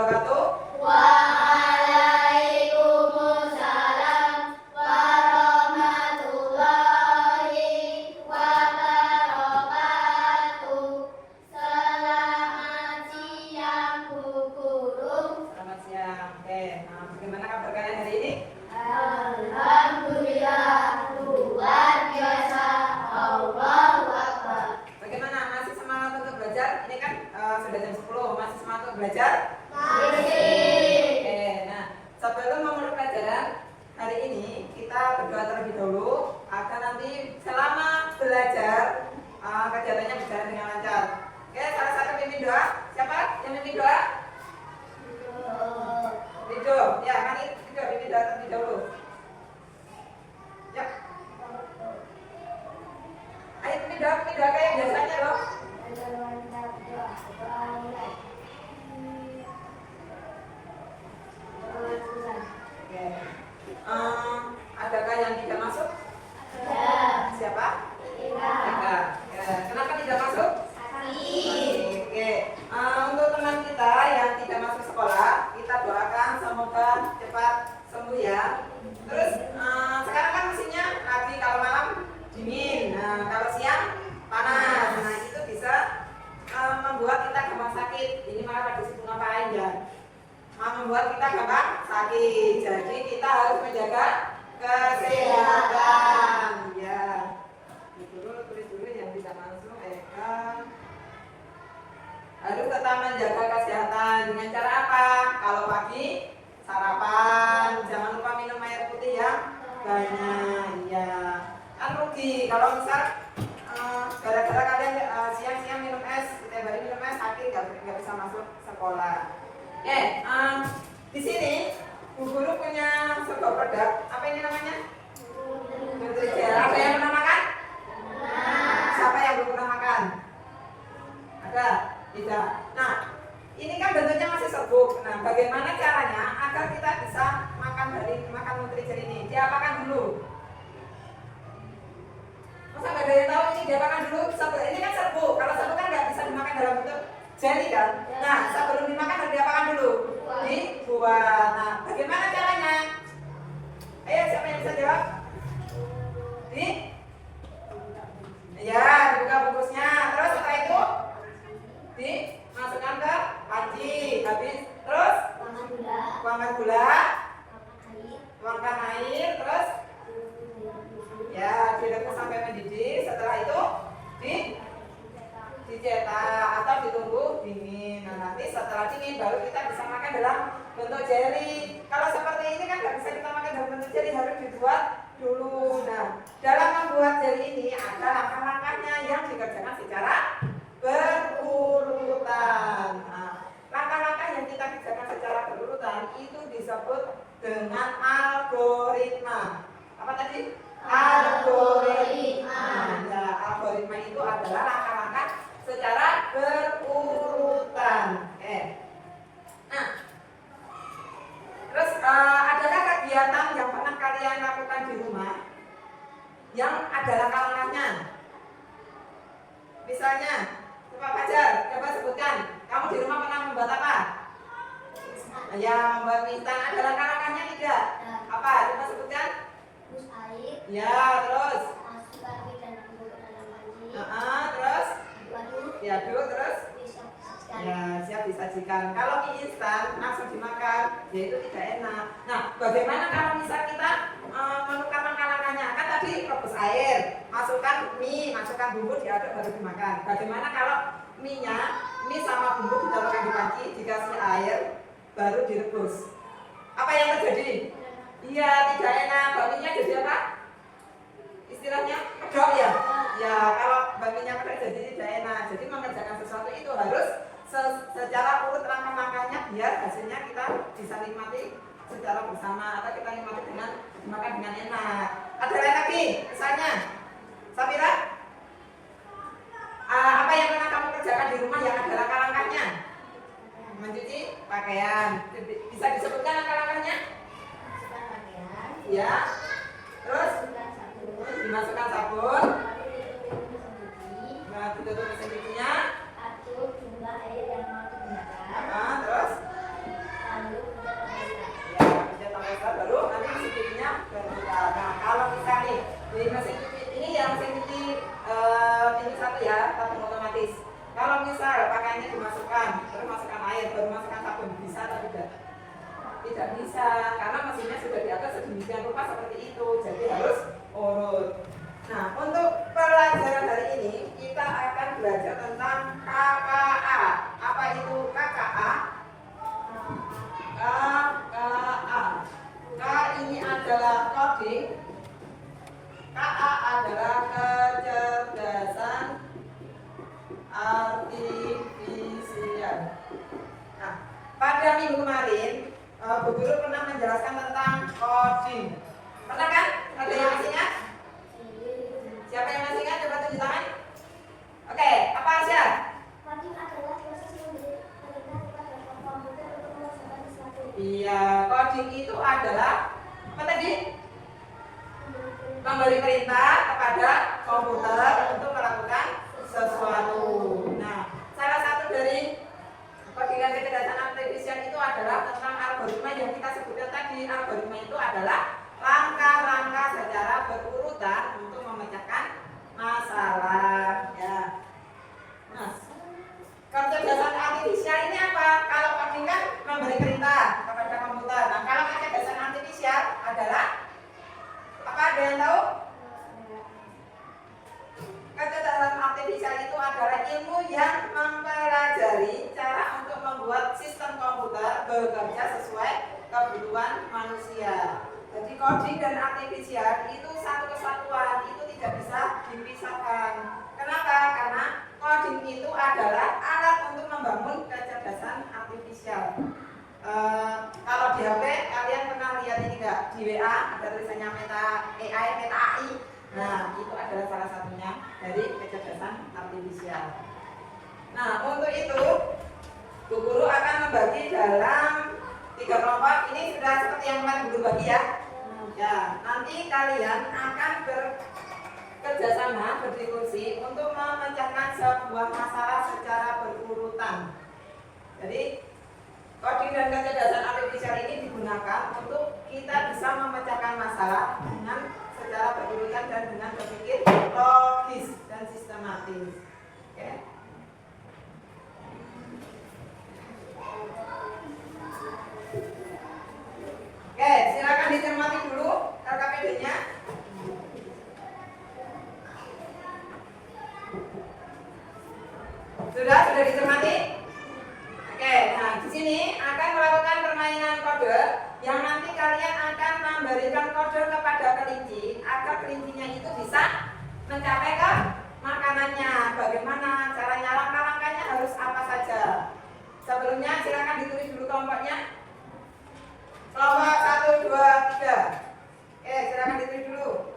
wabarakatuh. Waalaikumsalam warahmatullahi wabarakatuh. Selamat siang Bu Guru. Selamat siang. Oke, nah, bagaimana kabar kalian hari ini? Alhamdulillah, luar biasa. Allahu Akbar. Bagaimana? Masih semangat untuk belajar? Ini kan sudah jam 10, masih semangat untuk belajar? Masih. Oke, nah sebelum memulai pelajaran hari ini kita berdoa terlebih dahulu agar nanti selama belajar kegiatannya berjalan dengan lancar. Oke, salah satu pimpin doa. Siapa yang pimpin doa? Ridho. Ya, mari Ridho pimpin doa terlebih dahulu. Ya. Ayo pimpin doa kayak biasanya loh. Oke. Adakah yang tidak masuk? Ada. Siapa? Tidak. Kenapa tidak masuk? Oke. Untuk teman kita yang tidak masuk sekolah, kita doakan semoga cepat sembuh ya. Terus sekarang kan musimnya lagi kalau malam dingin, kalau siang panas. Nah itu bisa membuat kita gampang sakit. Ini malah pada situ ngapain ya? Membuat kita gampang sakit. Jadi kita harus menjaga kesehatan. Ya. Tulis dulu yang bisa masuk. Harus tetap menjaga kesehatan dengan cara apa? Kalau pagi sarapan, jangan lupa minum air putih yang banyak. Ya. Kan rugi kalau misal gara-gara kalian siang-siang minum es, setiap hari minum es sakit nggak bisa masuk sekolah. Oke, di sini Bu Guru punya sebuah produk. Apa ini namanya? Nutrijel. Ada yang pernah makan? Siapa yang belum pernah makan? Ada? Tidak. Nah, ini kan bentuknya masih serbuk. Nah, bagaimana caranya agar kita bisa makan Nutrijel ini? Diapakan dulu? Masa nggak ada yang tahu ini diapakan dulu? Ini kan serbuk. Kalau serbuk kan nggak bisa dimakan dalam bentuk jelly kan? Nah, sebelum dimakan harus diapakan dulu? Dibuat. Nah, bagaimana caranya? Ayo, siapa yang bisa jawab? Ya, dibuka bungkusnya. Terus setelah itu dimasukkan ke panci. Habis terus tuangkan gula, tuangkan air, terus ya direbus sampai mendidih. Setelah itu dicetak atau ditunggu dingin. Nah, nanti setelah dingin baru kita bisa makan dalam bentuk jelly. Kalau seperti ini kan nggak bisa kita makan dalam bentuk jelly, harus dibuat dulu. Nah, dalam membuat jelly ini ada langkah-langkahnya yang dikerjakan secara berurutan. Nah, langkah-langkah yang kita kerjakan secara berurutan itu disebut dengan algoritma. Apa tadi? Algoritma. Nah, algoritma itu adalah langkah-langkah secara berurutan. Oke. Nah, terus adakah kegiatan yang pernah kalian lakukan di rumah yang ada langkah-langkahnya? Misalnya, coba Fajar, coba sebutkan. Kamu di rumah pernah membuat apa? Ya, membuat mie instan. Ada langkah-langkahnya tidak? Apa? Coba sebutkan. Ya, terus? Terus? Diaduk, terus? Ya, siap disajikan. Kalau mie instan langsung dimakan, ya itu tidak enak. Nah, bagaimana kalau misal kita menukar langkah-langkahnya? Kan tadi rebus air, masukkan mie, masukkan bumbu, diaduk baru dimakan. Bagaimana kalau mie sama bumbu ditaruhkan di panci, dikasih air, baru direbus? Apa yang terjadi? Iya, tidak enak. Bakminya jadi apa? Istilahnya medok ya? Ya, kalau bakminya medok jadi tidak enak. Jadi mengerjakan sesuatu itu harus secara urut langkah-langkahnya biar hasilnya kita bisa nikmati secara bersama atau kita nikmati dengan dimakan dengan enak. Ada lain lagi? Misalnya, Safira, apa yang pernah kamu kerjakan di rumah yang ada langkah-langkahnya? Mencuci pakaian. Bisa disebutkan langkah-langkahnya? Ya. Terus dimasukkan sabun. Nah, ditutup mesin cucinya. Terus bisa atau tidak? Tidak bisa, karena mesinnya sudah diatur sedemikian rupa seperti itu, jadi harus urut. Nah, untuk pelajaran hari ini kita akan belajar tentang KKA. Apa itu KKA? KKA. K ini adalah coding. KA adalah kecerdasan artifisial. Nah, pada minggu kemarin Bu Guru pernah menjelaskan tentang coding. Pernah kan? Ada yang masih ingat? Siapa yang masih ingat? Coba tunjuk tangan. Oke, apa aja? Coding adalah proses memberi perintah kepada komputer untuk melaksanakan sesuatu. Iya, coding itu adalah apa tadi? Memberi perintah kepada komputer untuk melakukan sesuatu. Nah, salah satu dari codingan kecerdasan artifisial itu adalah tentang algoritma yang kita sebutkan tadi. Algoritma itu adalah langkah-langkah secara berurutan untuk memecahkan masalah. Ya. Nah, kecerdasan artifisial ini apa? Kalau coding kan memberi perintah kepada komputer. Nah, kalau kecerdasan artifisial adalah apa? Ada yang tahu? Kecerdasan artifisial itu adalah ilmu yang mempelajari cara untuk membuat sistem komputer bekerja sesuai kebutuhan manusia. Jadi coding dan artifisial itu satu kesatuan, itu tidak bisa dipisahkan. Kenapa? Karena coding itu adalah alat untuk membangun kecerdasan artifisial. Kalau di HP kalian pernah lihat ini enggak? Di WA ada tulisannya Meta AI, Meta AI. Nah, itu adalah salah satunya dari kecerdasan artifisial. Nah, untuk itu Bu Guru akan membagi dalam 3 kelompok. Ini sudah seperti yang kemarin Bu Guru bagi ya. Ya, nanti kalian akan bekerjasama, berdiskusi untuk memecahkan sebuah masalah secara berurutan. Jadi coding dan kecerdasan artifisial ini digunakan untuk kita bisa memecahkan masalah dengan secara berurutan dan dengan berpikir logis dan sistematis. Oke. Oke, silakan dicermati dulu LKPD-nya. Sudah dicermati? Oke, nah di sini akan melakukan permainan kode yang nanti kalian akan memberikan kode kepada kelinci agar kelincinya itu bisa mencapai ke makanannya. Bagaimana caranya? Langkah-langkahnya harus apa saja? Sebelumnya silakan ditulis dulu kelompoknya. Kelompok 1, 2, 3. Oke, silakan ditulis dulu.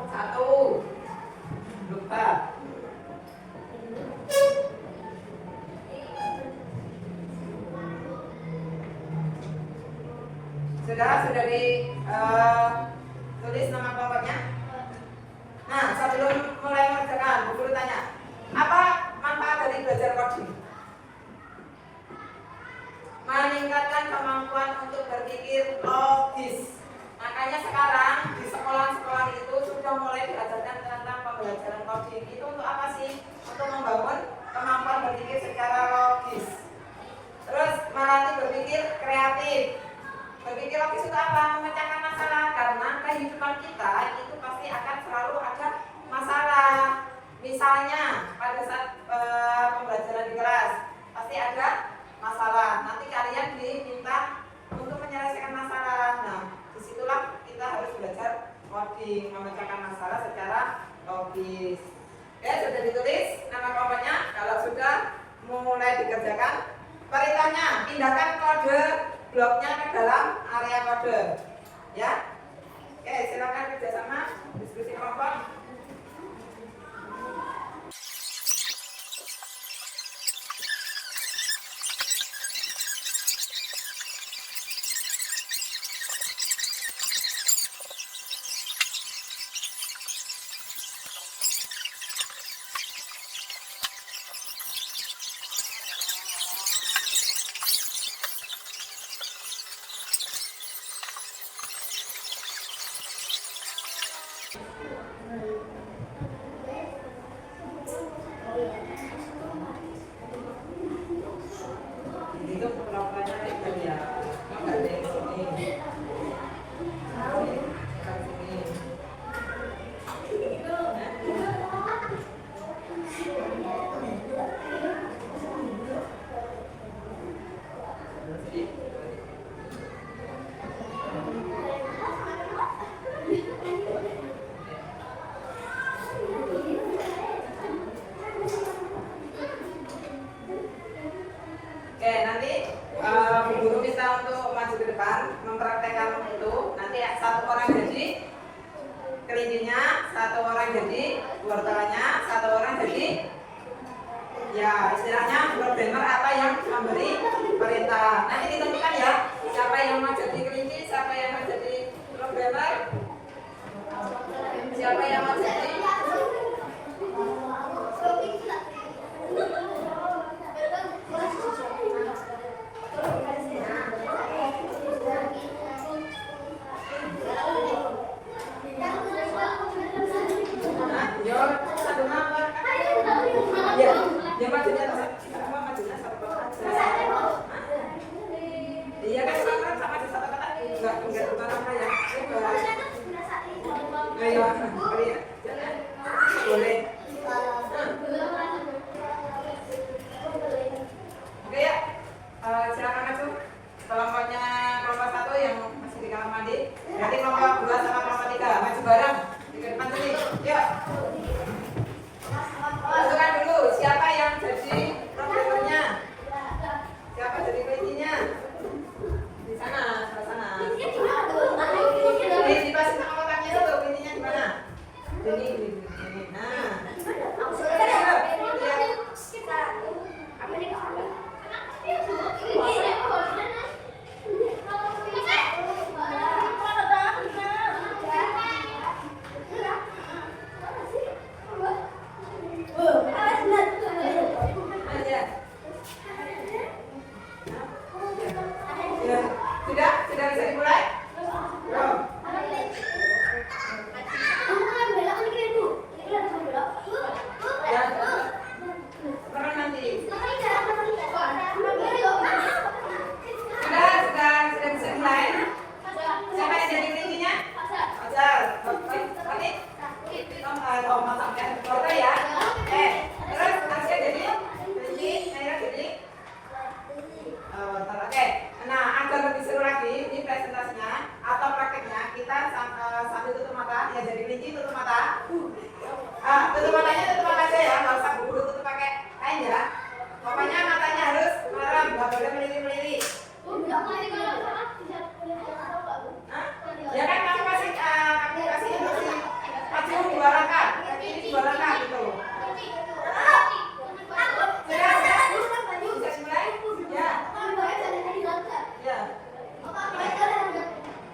Satu, lupa. Sudah tulis nama kelompoknya. Nah, sebelum mulai mengerjakan, Bu Guru tanya, apa manfaat dari belajar coding? Meningkatkan kemampuan untuk berpikir logis. Makanya sekarang di sekolah-sekolah itu sudah mulai diajarkan tentang pembelajaran coding. Itu untuk apa sih? Untuk membangun kemampuan berpikir secara logis. Terus melatih berpikir kreatif. Berpikir logis itu apa? Memecahkan masalah. Karena kehidupan kita itu pasti akan selalu ada masalah. Misalnya pada saat pembelajaran di kelas pasti ada masalah. Nanti kalian diminta untuk menyelesaikan masalah. Nah, disitulah kita harus belajar coding, memecahkan masalah secara logis. Oke, sudah ditulis nama kelompoknya. Kalau sudah mulai dikerjakan, perintahnya pindahkan kode bloknya ke dalam area kode. Ya. Oke, silakan kerjasama diskusi kelompok. kelincinya, satu orang jadi wortelnya, satu orang jadi ya istilahnya programmer atau yang memberi perintah. Nanti ditentukan ya siapa yang mau jadi kelinci, siapa yang mau jadi programmer, siapa yang mau jadi ya majunya satu iya kan sama satu kata enggak gimana ya ayo boleh oke ya silakan maju kelompoknya kelompok 1 yang masih di kamar mandi nanti kelompok 2 sama kelompok 3 maju bareng di depan sini yuk tentukan dulu siapa yang jadi programmernya, siapa jadi kelincinya di sana, sebelah sana. Ini dipasang sama kotaknya dulu, kelincinya di mana? Ini. Nah, sudah bisa dimulai? Belum. Ya, sekarang nanti. Sudah bisa dimulai? Siapa yang jadi kelincinya? Fajar. Oke. Tomat sampai keluarga ya. Terus Tasya jadi kelinci, Naira jadi oke. Nah, agar lebih seru lagi, ini presentasinya atau prakteknya kita sambil tutup mata, ya jadi kelinci tutup mata. Tutup matanya tutup mata aja ya, nggak usah buru-buru tutup pakai kain ya. Pokoknya matanya harus merem, nggak boleh melirik-melirik. Ya kan kamu kasih maju 2 langkah, ini 2 langkah gitu. Bisa dimulai? Ya. Ya.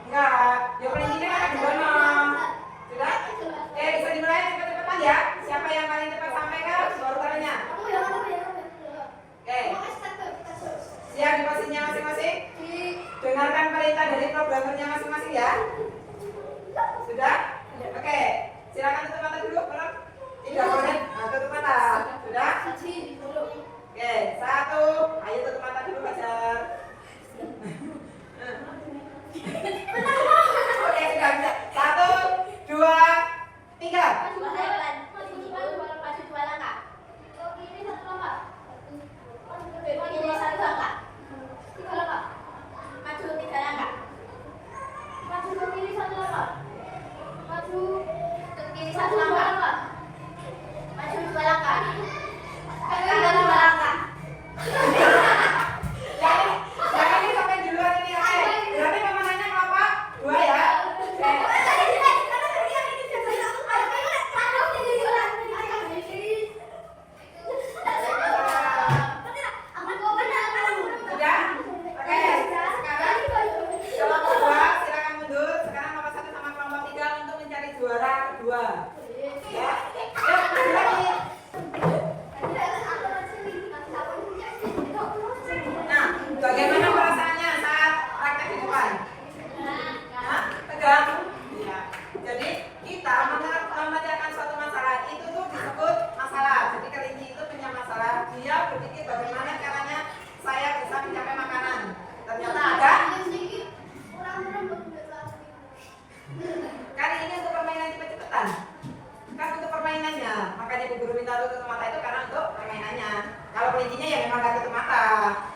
Enggak, yang kelincinya kan di mana? Sudah? Bisa dimulai cepat-cepatan ya. Siapa yang paling cepat sampai ke wortelnya? Siap di posisinya masing-masing? Dengarkan perintah dari programmernya masing-masing ya. Sudah? Oke. Silakan tutup mata dulu, kalau tidak boleh. Nah, tutup mata. Sudah? Oke, 1. Ayo tutup mata dulu, Fajar. Oke, sudah bisa. 1, 2, 3. Jangan ini sampai duluan ini, oke. Berarti pemenangnya kelompok 2 ya. Sudah? Oke. Sekarang kelompok 2 silakan mundur. Sekarang kelompok 1 sama kelompok 3 untuk mencari juara kedua. Ya. Yuk, maju lagi. Nah, bagaimana perasaannya saat praktek di depan? Tegang? Iya. Jadi kita memecahkan suatu masalah itu tuh disebut masalah. Jadi kelinci itu punya masalah. Dia berpikir bagaimana caranya saya bisa mencapai makanan. Ternyata ada. Kan ini untuk permainan cepet-cepetan. Kan untuk permainannya. Makanya Bu Guru minta tutup mata itu karena untuk permainannya. Kalau kelincinya ya memang gak tutup mata.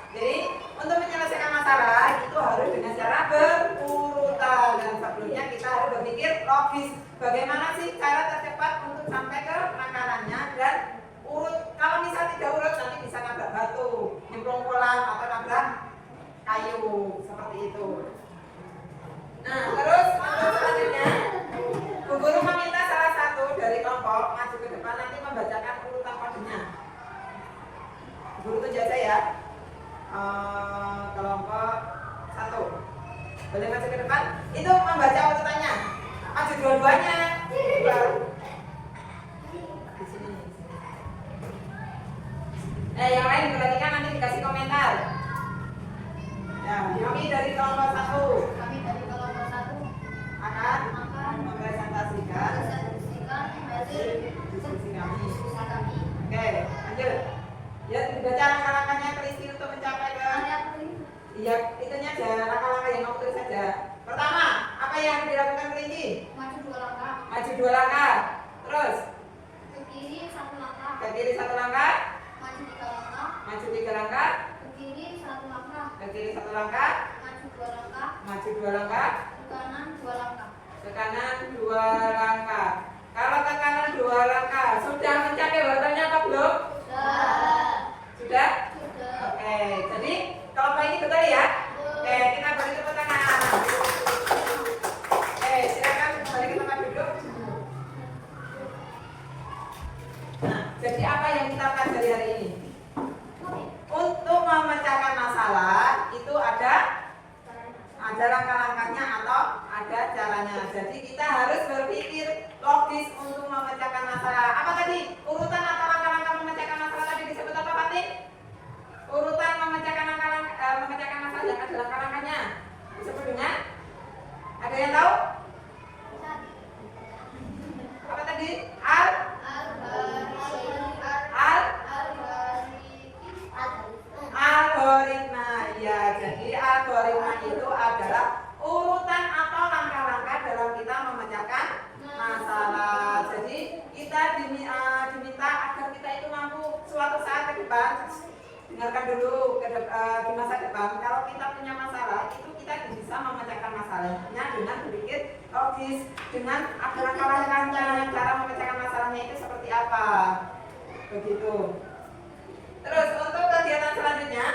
Jadi untuk menyelesaikan masalah itu harus dengan cara berurutan dan sebelumnya kita harus berpikir logis bagaimana sih cara tercepat untuk sampai ke makanannya dan urut. Kalau misal tidak urut nanti bisa nabrak batu, nyemplung kolam atau nabrak kayu seperti itu. Nah terus untuk selanjutnya Bu Guru meminta Boleh maju ke depan. Itu membaca urutannya. Maju dua-duanya. Dua. Di sini. Yang lain diperhatikan, nanti dikasih komentar. Ya, kami dari kelompok 1 akan mempresentasikan diskusi kami. Oke, lanjut. Ya, dibaca langkah-langkahnya Kristi untuk mencapai ke. Iya, itunya aja, langkah-langkah yang mau tulis saja. Pertama, apa yang dilakukan kelinci? Maju 2 langkah. Terus Ke kiri 1 langkah. ke kiri 1 langkah, Maju 3 langkah. maju 3 langkah, Ke kiri 1 langkah. ke kiri 1 langkah, Maju 2 langkah. maju 2 langkah, Ke kanan 2 langkah. ke kanan 2 langkah. Kalau ke kanan 2 langkah, sudah mencapai wortelnya atau belum? Sudah? Oke, jadi kelompok ini betul ya? Oke, kita beri tepuk tangan. Oke, silakan kembali ke tempat duduk. Nah, jadi apa yang kita pelajari hari ini? Untuk memecahkan masalah itu ada langkah-langkahnya atau ada caranya. Jadi kita harus berpikir logis untuk memecahkan masalah. Apa tadi? Urutan atau langkah-langkah memecahkan masalah tadi disebut apa, Fatih? Urutan memecahkan masalah yang ada langkah-langkahnya disebut dengan, ada yang tahu? Apa tadi? Algoritma. Ya, jadi algoritma itu adalah urutan atau langkah-langkah dalam kita memecahkan masalah. Jadi kita diminta agar kita itu mampu suatu saat ke depan. Dengarkan dulu di masa depan, kalau kita punya masalah itu kita bisa memecahkan masalahnya dengan berpikir logis, dengan ada langkah-langkahnya, cara memecahkan masalahnya itu seperti apa, begitu. Terus untuk kegiatan selanjutnya,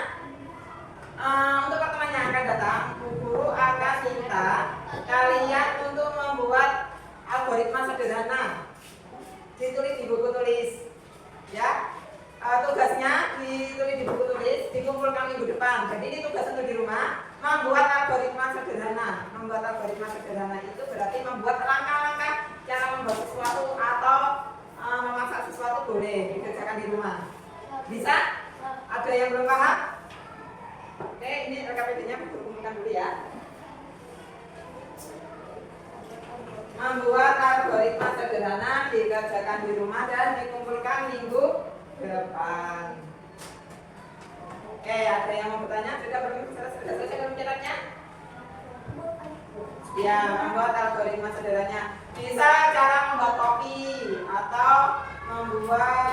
untuk pertemuan yang akan datang, Bu Guru akan minta kalian untuk membuat algoritma sederhana, ditulis di buku tulis, ya. Tugasnya ditulis di buku tulis, dikumpulkan minggu depan. Jadi ini tugas untuk di rumah, membuat algoritma sederhana. Membuat algoritma sederhana itu berarti membuat langkah-langkah cara membuat sesuatu atau memasak sesuatu boleh dikerjakan di rumah. Bisa? Ada yang belum paham? Oke, ini RKPD-nya dikumpulkan dulu ya. Membuat algoritma sederhana dikerjakan di rumah dan dikumpulkan minggu depan. Oke, ada yang mau bertanya? Sudah selesai mencatatnya? Ya, membuat algoritma sederhana. Bisa cara membuat kopi atau membuat